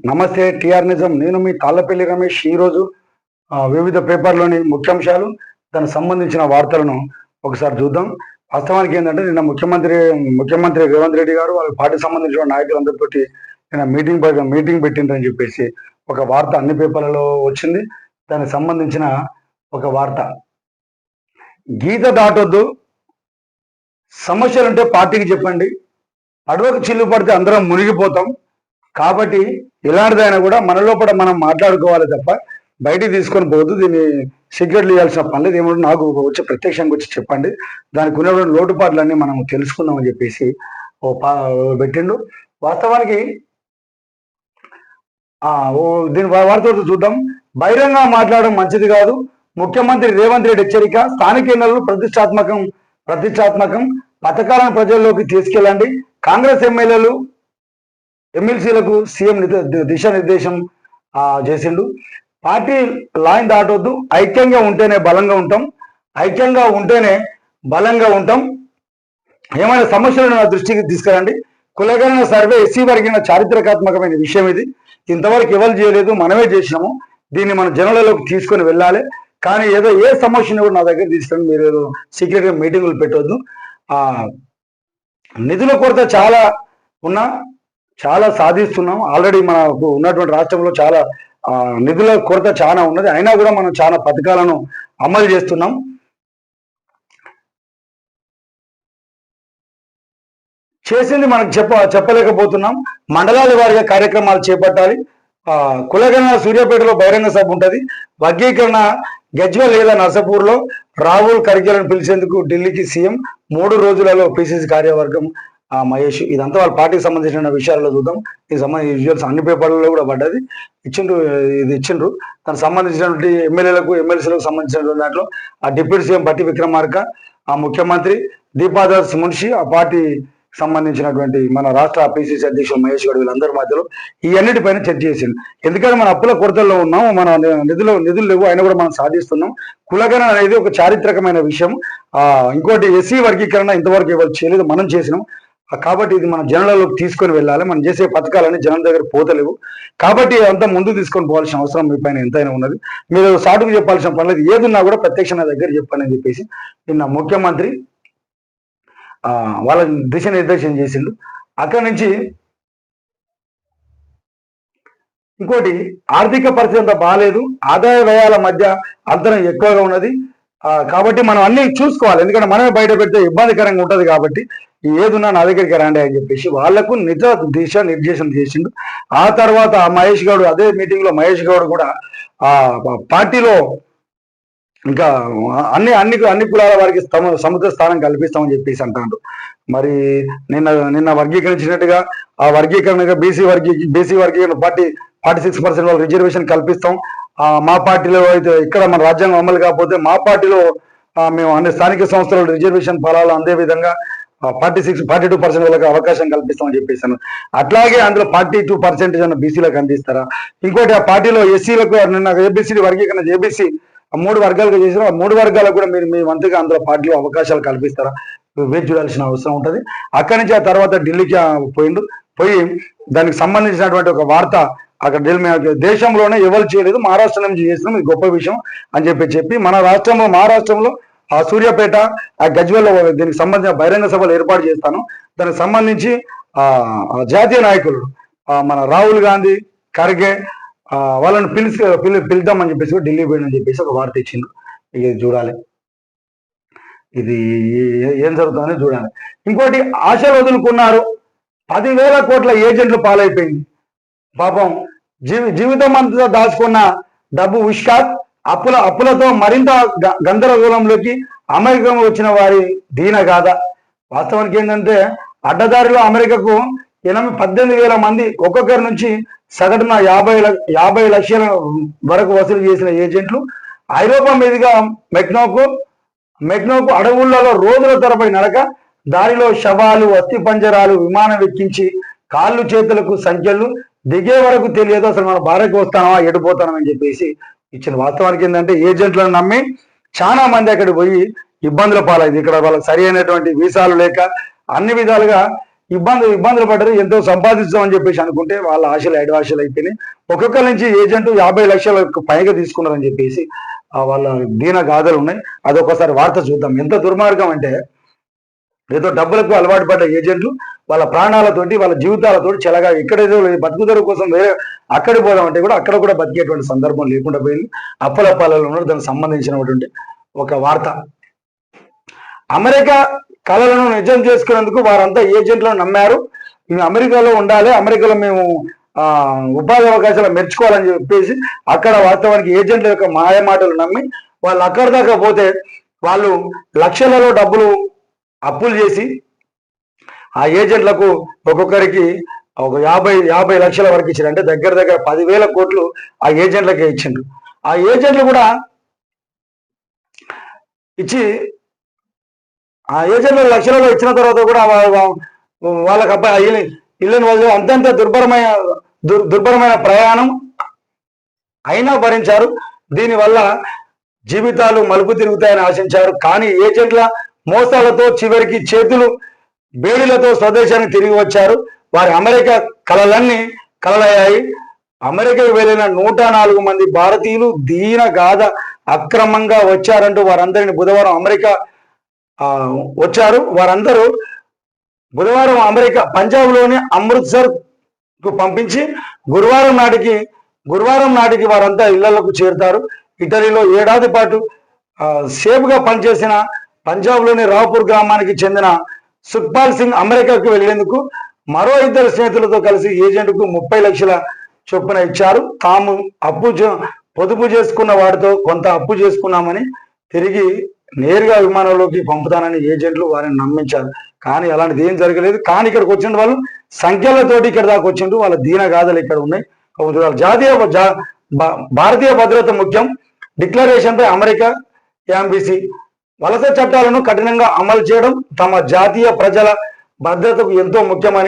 నమస్తే టిఆర్ నిజం. నేను మీ తాళ్ళపల్లి రమేష్. ఈరోజు వివిధ పేపర్లోని ముఖ్యాంశాలు, దానికి సంబంధించిన వార్తలను ఒకసారి చూద్దాం. వాస్తవానికి ఏంటంటే నిన్న ముఖ్యమంత్రి రేవంత్ రెడ్డి గారు వాళ్ళ పార్టీకి సంబంధించిన నాయకులందరితోటి నిన్న మీటింగ్ పెట్టిండ్రని చెప్పేసి ఒక వార్త అన్ని పేపర్లలో వచ్చింది. దానికి సంబంధించిన ఒక వార్త, గీత దాటొద్దు, సమస్యలుంటే పార్టీకి చెప్పండి, అడవకు చిల్లు పడితే అందరం మునిగిపోతాం, కాబట్టి ఇలాంటిదైనా కూడా మన లోపల మనం మాట్లాడుకోవాలి తప్ప బయటికి తీసుకొని పోవద్దు, దీన్ని సీక్రెట్లు ఇవ్వాల్సిన పని లేదు, ఏమంటే నాకు వచ్చి ప్రత్యక్షంగా వచ్చి చెప్పండి, దానికి ఉన్నటువంటి లోటుపాట్లన్నీ మనం తెలుసుకుందామని చెప్పేసి పెట్టిండు. వాస్తవానికి దీని వార్త చూద్దాం. బహిరంగ మాట్లాడడం మంచిది కాదు, ముఖ్యమంత్రి రేవంత్ రెడ్డి హెచ్చరిక. స్థానిక ఎన్నికలు ప్రతిష్టాత్మకం, పథకాలను ప్రజల్లోకి తీసుకెళ్ళండి. కాంగ్రెస్ ఎమ్మెల్సీలకు సీఎం దిశానిర్దేశం చేసిండు. పార్టీ లైన్ దాటొద్దు, ఐక్యంగా ఉంటేనే బలంగా ఉంటాం, ఏమైనా సమస్యలను నా దృష్టికి తీసుకురండి. కులగణన సర్వే ఎస్సీ వర్గీన చారిత్రాత్మకమైన విషయం ఇది, ఇంతవరకు ఎవరు చేయలేదు, మనమే చేసినాము, దీన్ని మన జనాలలోకి తీసుకొని వెళ్ళాలి. కానీ ఏదో ఏ సమస్యను కూడా నా దగ్గర తీసుకొని మీరు ఏదో సీక్రెట్గా మీటింగులు పెట్టవద్దు. నిధుల కొరత చాలా సాధిస్తున్నాం. ఆల్రెడీ మనకు ఉన్నటువంటి రాష్ట్రంలో చాలా నిధుల కొరత చాలా ఉన్నది, అయినా కూడా మనం చాలా పథకాలను అమలు చేస్తున్నాం. చేసింది మనకు చెప్పలేకపోతున్నాం. మండలాల వారిగా కార్యక్రమాలు చేపట్టాలి. కులగణన సూర్యాపేటలో బహిరంగ సభ ఉంటుంది. వర్గీకరణ గజ్వెల్ లేదా నర్సాపూర్లో రాహుల్ ఖర్గేలను పిలిచేందుకు ఢిల్లీకి సీఎం. 3 రోజులలో పిసిసి కార్యవర్గం మహేష్. ఇదంతా వాళ్ళ పార్టీకి సంబంధించిన విషయాల్లో చూద్దాం. దీనికి సంబంధించిన విజువల్స్ అన్ని పేపర్లలో కూడా పడ్డది, ఇచ్చిండ్రు. దానికి సంబంధించినటువంటి ఎమ్మెల్యేలకు ఎమ్మెల్సీలకు సంబంధించినటువంటి దాంట్లో ఆ డిప్యూటీ సీఎం బట్టి విక్రమార్క, ఆ ముఖ్యమంత్రి దీపాదాస్ మున్షి, ఆ పార్టీ సంబంధించినటువంటి మన రాష్ట్ర పిసిసి అధ్యక్షుడు మహేష్ గౌడ్, వీళ్ళందరి మధ్యలో ఈ అన్నిటిపైన చర్చ చేసింది. ఎందుకంటే మన అప్పుల కొరతల్లో ఉన్నాం, మన నిధులు లేవు, అయినా కూడా మనం సాధిస్తున్నాం. కులగణన అనేది ఒక చారిత్రకమైన విషయం. ఇంకోటి ఎస్సీ వర్గీకరణ ఇంతవరకు ఎవరు చేయలేదు, మనం చేసినాం. కాబట్టి ఇది మన జనాలలోకి తీసుకొని వెళ్ళాలి. మనం చేసే పథకాలన్నీ జనం దగ్గర పోతలేవు, కాబట్టి అంతా ముందు తీసుకొని పోవాల్సిన అవసరం మీ పైన ఎంతైనా ఉన్నది. మీరు సాటుకు చెప్పాల్సిన పని లేదు, ఏదున్నా కూడా ప్రత్యక్ష దగ్గర చెప్పండి అని చెప్పేసి నిన్న ముఖ్యమంత్రి వాళ్ళ దిశానిర్దేశం చేసిండు. అక్కడి నుంచి ఇంకోటి, ఆర్థిక పరిస్థితి అంతా బాగాలేదు, ఆదాయ వ్యయాల మధ్య అంతరం ఎక్కువగా ఉన్నది, కాబట్టి మనం అన్ని చూసుకోవాలి. ఎందుకంటే మనమే బయట పెడితే ఇబ్బందికరంగా ఉంటుంది, కాబట్టి ఏదున్నా నా దగ్గరికి రండి అని చెప్పేసి వాళ్లకు దిశానిర్దేశం చేసిండు. ఆ తర్వాత మహేష్ గౌడ్, అదే మీటింగ్ లో మహేష్ గౌడ్ కూడా పార్టీలో ఇంకా అన్ని కులాల వారికి సముద్ర స్థానం కల్పిస్తామని చెప్పేసి అంటాడు. మరి నిన్న వర్గీకరించినట్టుగా ఆ వర్గీకరణగా బీసీ వర్గీకరణ 46% వాళ్ళు రిజర్వేషన్ కల్పిస్తాం. మా పార్టీలో అయితే ఇక్కడ మన రాజ్యాంగం అమలు కాకపోతే మా పార్టీలో మేము అన్ని స్థానిక సంస్థల రిజర్వేషన్ ఫలాలు అందే విధంగా 42% వాళ్ళకి అవకాశం కల్పిస్తామని చెప్పేసాను. అట్లాగే అందులో 42% అన్న బీసీలకు అందిస్తారా? ఇంకోటి, ఆ పార్టీలో ఎస్సీలకు నిన్న ఏబీసీ వర్గీకరణ ఏబీసీ 3 వర్గాలుగా చేసిన 3 వర్గాలకు కూడా మీరు మీ వంతుగా అందులో పార్టీలో అవకాశాలు కల్పిస్తారా? వేచి చూడాల్సిన అవసరం ఉంటుంది. అక్కడి నుంచి ఆ తర్వాత ఢిల్లీకి పోయి దానికి సంబంధించినటువంటి ఒక వార్త అక్కడ దేశంలోనే ఎవరు చేయలేదు, మహారాష్ట్ర నుంచి చేస్తున్నాం, ఇది గొప్ప విషయం అని చెప్పి మా రాష్ట్రంలో ఆ సూర్యాపేట, ఆ గజ్వెల్లో దీనికి సంబంధించిన బహిరంగ సభలు ఏర్పాటు చేస్తాను. దానికి సంబంధించి జాతీయ నాయకులు మన రాహుల్ గాంధీ, ఖర్గే వాళ్ళని పిలుద్దామని చెప్పేసి ఢిల్లీ పోయినని చెప్పేసి ఒక వార్త ఇచ్చిండు. ఇది చూడాలి, ఇది ఏం జరుగుతుందని చూడాలి. ఇంకోటి, ఆశలు వదులుకున్నారు, 10,000 కోట్ల ఏజెంట్లు పాలైపోయింది. పాపం జీవితం అంతా దాచుకున్న డబ్బు ఉష్కాత్, అప్పులతో మరింత గందరగోళంలోకి అమెరికాలో వచ్చిన వారి దీనగాథ. వాస్తవానికి ఏంటంటే అడ్డదారిలో అమెరికాకు 18,000 మంది ఒక్కొక్కరి నుంచి సగటున 50 లక్షల వరకు వసూలు చేసిన ఏజెంట్లు ఐరోపా మీదుగా మెక్నోకు అడవులలో రోజుల తరబడి నడక, దారిలో శవాలు, అస్థి పంజరాలు, విమానం ఎక్కించి కాళ్ళు చేతులకు సంఖ్యలు, దిగే వరకు తెలియదు అసలు మన భార్యకు వస్తానమా ఎడిపోతానని చెప్పేసి ఇచ్చిన. వాస్తవానికి ఏంటంటే ఏజెంట్లను నమ్మి చాలా మంది అక్కడికి పోయి ఇబ్బందుల పాలైంది. ఇక్కడ వాళ్ళకి సరి అయినటువంటి వీసాలు లేక అన్ని విధాలుగా ఇబ్బందులు పడ్డారు, ఎంతో సంపాదిస్తామని చెప్పేసి అనుకుంటే వాళ్ళ ఆశలు ఆశలు అయిపోయినాయి. ఒక్కొక్కరి నుంచి ఏజెంట్ 50 లక్షలకు పైగా తీసుకున్నారని చెప్పేసి వాళ్ళ దీన గాథలు ఉన్నాయి. అదొకసారి వార్త చూద్దాం. ఎంత దుర్మార్గం అంటే, ఏదో డబ్బులకు అలవాటు పడ్డ ఏజెంట్లు వాళ్ళ ప్రాణాలతోటి వాళ్ళ జీవితాలతోటి చెలగా ఎక్కడేదో బతుకుదరు కోసం వేరే అక్కడికి పోదామంటే కూడా అక్కడ కూడా బతికేటువంటి సందర్భం లేకుండా పోయింది. అప్పులపాలలో ఉన్నారు. దానికి సంబంధించినటువంటి ఒక వార్త. అమెరికా కళలను నిజం చేసుకునేందుకు వారంతా ఏజెంట్లను నమ్మారు. మేము అమెరికాలో ఉండాలి, అమెరికాలో మేము ఉపాధి అవకాశాలు మెచ్చుకోవాలని చెప్పేసి అక్కడ వాస్తవానికి ఏజెంట్ల యొక్క మాయమాటలు నమ్మి వాళ్ళు అక్కడి దాకా పోతే వాళ్ళు లక్షలలో డబ్బులు అప్పులు చేసి ఆ ఏజెంట్లకు ఒక్కొక్కరికి ఒక 50 లక్షల వరకు ఇచ్చారు. అంటే దగ్గర 10,000 కోట్లు ఆ ఏజెంట్లకే ఇచ్చిండ్రు. ఆ ఏజెంట్లు కూడా ఇచ్చి ఆ ఏజెంట్లు లక్షలలో ఇచ్చిన తర్వాత కూడా వాళ్ళకి అబ్బాయి ఇళ్ళని వాళ్ళు అంతంత దుర్భరమైన ప్రయాణం అయినా భరించారు. దీనివల్ల జీవితాలు మలుపు తిరుగుతాయని ఆశించారు. కానీ ఏజెంట్ల మోసాలతో చివరికి చేతులు బేడీలతో స్వదేశానికి తిరిగి వచ్చారు. వారి అమెరికా కలలన్నీ కలలయ్యాయి. అమెరికాకు వెళ్ళిన 104 మంది భారతీయులు దీన గాథ అక్రమంగా వచ్చారంటూ వారందరిని బుధవారం అమెరికా వచ్చారు. వారందరూ బుధవారం అమెరికా పంజాబ్లోని అమృత్సర్ కు పంపించి గురువారం నాటికి వారంతా ఇళ్లకు చేరుతారు. ఇటలీలో ఏడాది పాటు సేఫ్గా పనిచేసిన పంజాబ్లోని రావుపూర్ గ్రామానికి చెందిన సుఖ్పాల్ సింగ్ అమెరికాకు వెళ్లేందుకు మరో 2 స్నేహితులతో కలిసి ఏజెంట్కు 30 లక్షల చొప్పున ఇచ్చారు. తాము పొదుపు చేసుకున్న వాటితో కొంత అప్పు చేసుకున్నామని తిరిగి నేరుగా విమానంలోకి పంపుతానని ఏజెంట్లు వారిని నమ్మించారు. కానీ అలాంటిది ఏం జరగలేదు. కానీ ఇక్కడికి వచ్చిన వాళ్ళు సంఖ్యలతోటి ఇక్కడ దాకా వచ్చిండ్రు. వాళ్ళ దీన గాథలు ఇక్కడ ఉన్నాయి. భారతీయ భద్రత ముఖ్యం. డిక్లరేషన్ పై అమెరికా ఎంబీసీ వలస చట్టాలను కఠినంగా అమలు చేయడం తమ జాతీయ ప్రజల భద్రతకు ఎంతో ముఖ్యమని